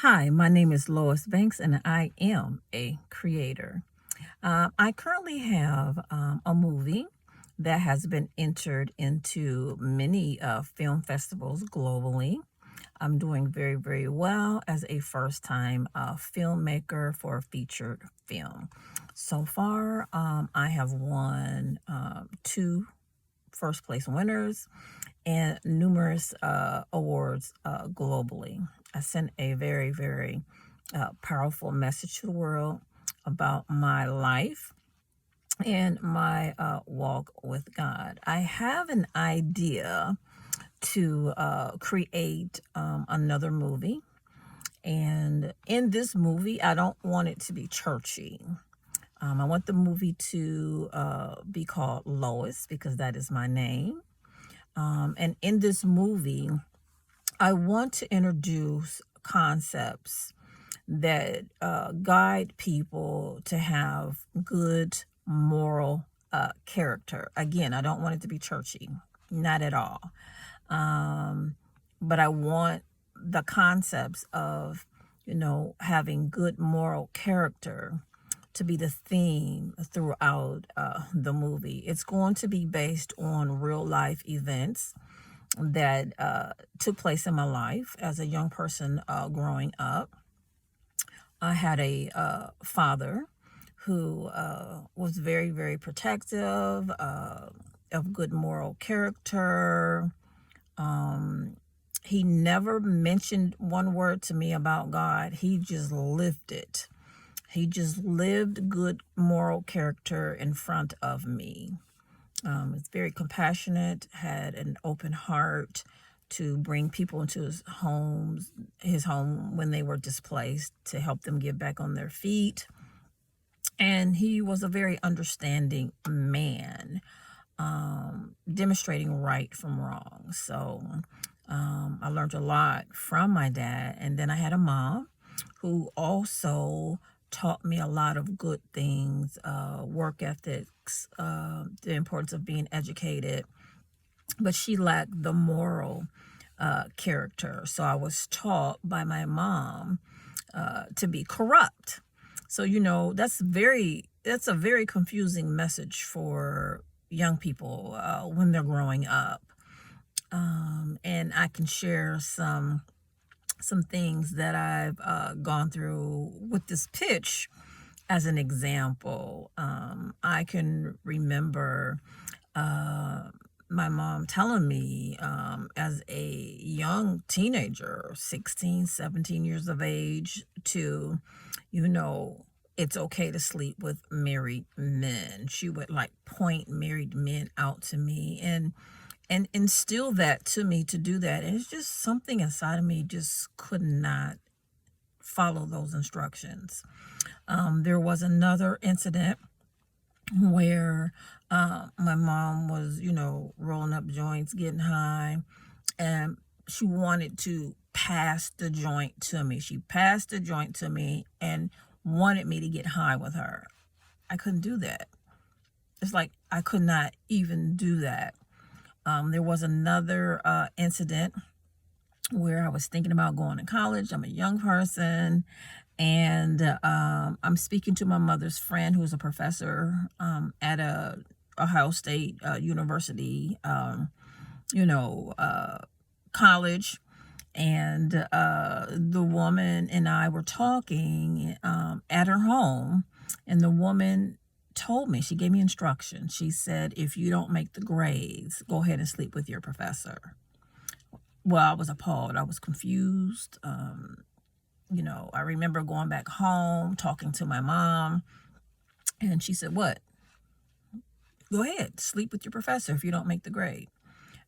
Hi, my name is Lois Banks, and I am a creator. I currently have a movie that has been entered into many film festivals globally. I'm doing very, very well as a first time filmmaker for a featured film. So far, I have won two first place winners and numerous awards globally. I sent a very, very powerful message to the world about my life and my walk with God. I have an idea to create another movie. And in this movie, I don't want it to be churchy. I want the movie to be called Lois because that is my name. And in this movie, I want to introduce concepts that guide people to have good moral character. Again, I don't want it to be churchy, not at all. But I want the concepts of, having good moral character to be the theme throughout the movie. It's going to be based on real life events that took place in my life as a young person growing up. I had a father who was very, very protective, of good moral character. He never mentioned one word to me about God. He just lived it. He just lived good moral character in front of me. Was very compassionate, had an open heart to bring people into his home when they were displaced, to help them get back on their feet. And he was a very understanding man, demonstrating right from wrong. So I learned a lot from my dad. And then I had a mom who also taught me a lot of good things, work ethics, the importance of being educated, but she lacked the moral character. So I was taught by my mom to be corrupt. So, that's a very confusing message for young people when they're growing up. And I can share some things that I've gone through with this pitch as an example. I can remember my mom telling me as a young teenager, 16, 17 years of age, to, it's okay to sleep with married men. She would point married men out to me and instill that to me to do that. And it's just something inside of me just could not follow those instructions. There was another incident where my mom was, rolling up joints, getting high, and she wanted to pass the joint to me. She passed the joint to me and wanted me to get high with her. I couldn't do that. It's like I could not even do that. There was another incident where I was thinking about going to college. I'm a young person, and I'm speaking to my mother's friend, who's a professor at a Ohio State University, college. And the woman and I were talking at her home, and the woman told me, she gave me instructions. She said, if you don't make the grades, go ahead and sleep with your professor. Well, I was appalled. I was confused. I remember going back home, talking to my mom, and she said, what? Go ahead, sleep with your professor if you don't make the grade.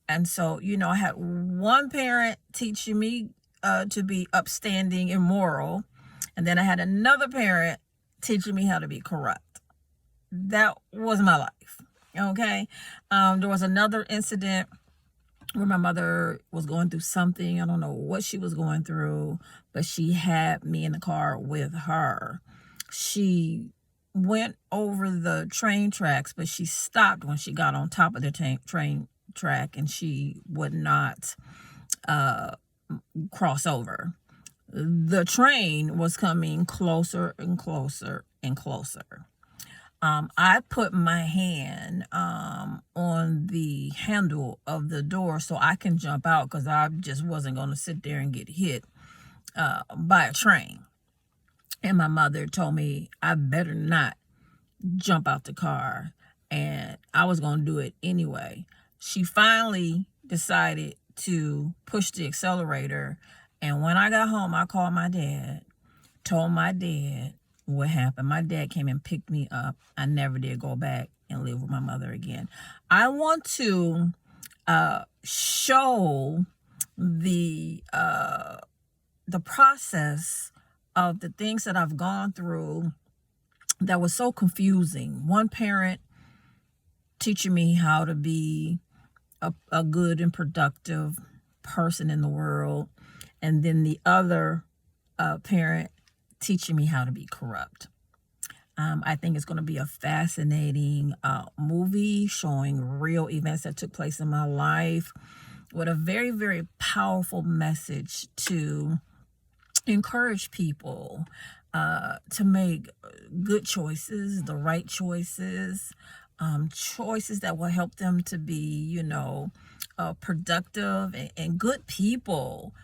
And so, I had one parent teaching me to be upstanding and moral, and then I had another parent teaching me how to be corrupt. That was my life. Okay. There was another incident where my mother was going through something. I don't know what she was going through, but she had me in the car with her. She went over the train tracks, but she stopped when she got on top of the train track, and she would not cross over. the train was coming closer and closer and closer. I put my hand on the handle of the door so I can jump out, because I just wasn't going to sit there and get hit by a train. And my mother told me I better not jump out the car, and I was going to do it anyway. She finally decided to push the accelerator, and when I got home, I called my dad, told my dad what happened. My dad came and picked me up. I never did go back and live with my mother again. I want to show the process of the things that I've gone through that was so confusing. One parent teaching me how to be a good and productive person in the world, and then the other parent teaching me how to be corrupt. I think it's going to be a fascinating movie showing real events that took place in my life, with a very, very powerful message to encourage people to make good choices, the right choices, choices that will help them to be, productive and good people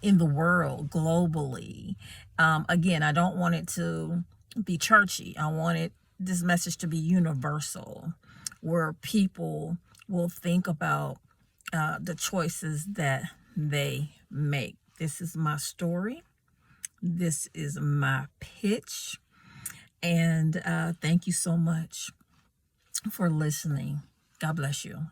in the world globally. Again, I don't want it to be churchy. I want this message to be universal, where people will think about the choices that they make. This is my story. This is my pitch. And thank you so much for listening. God bless you.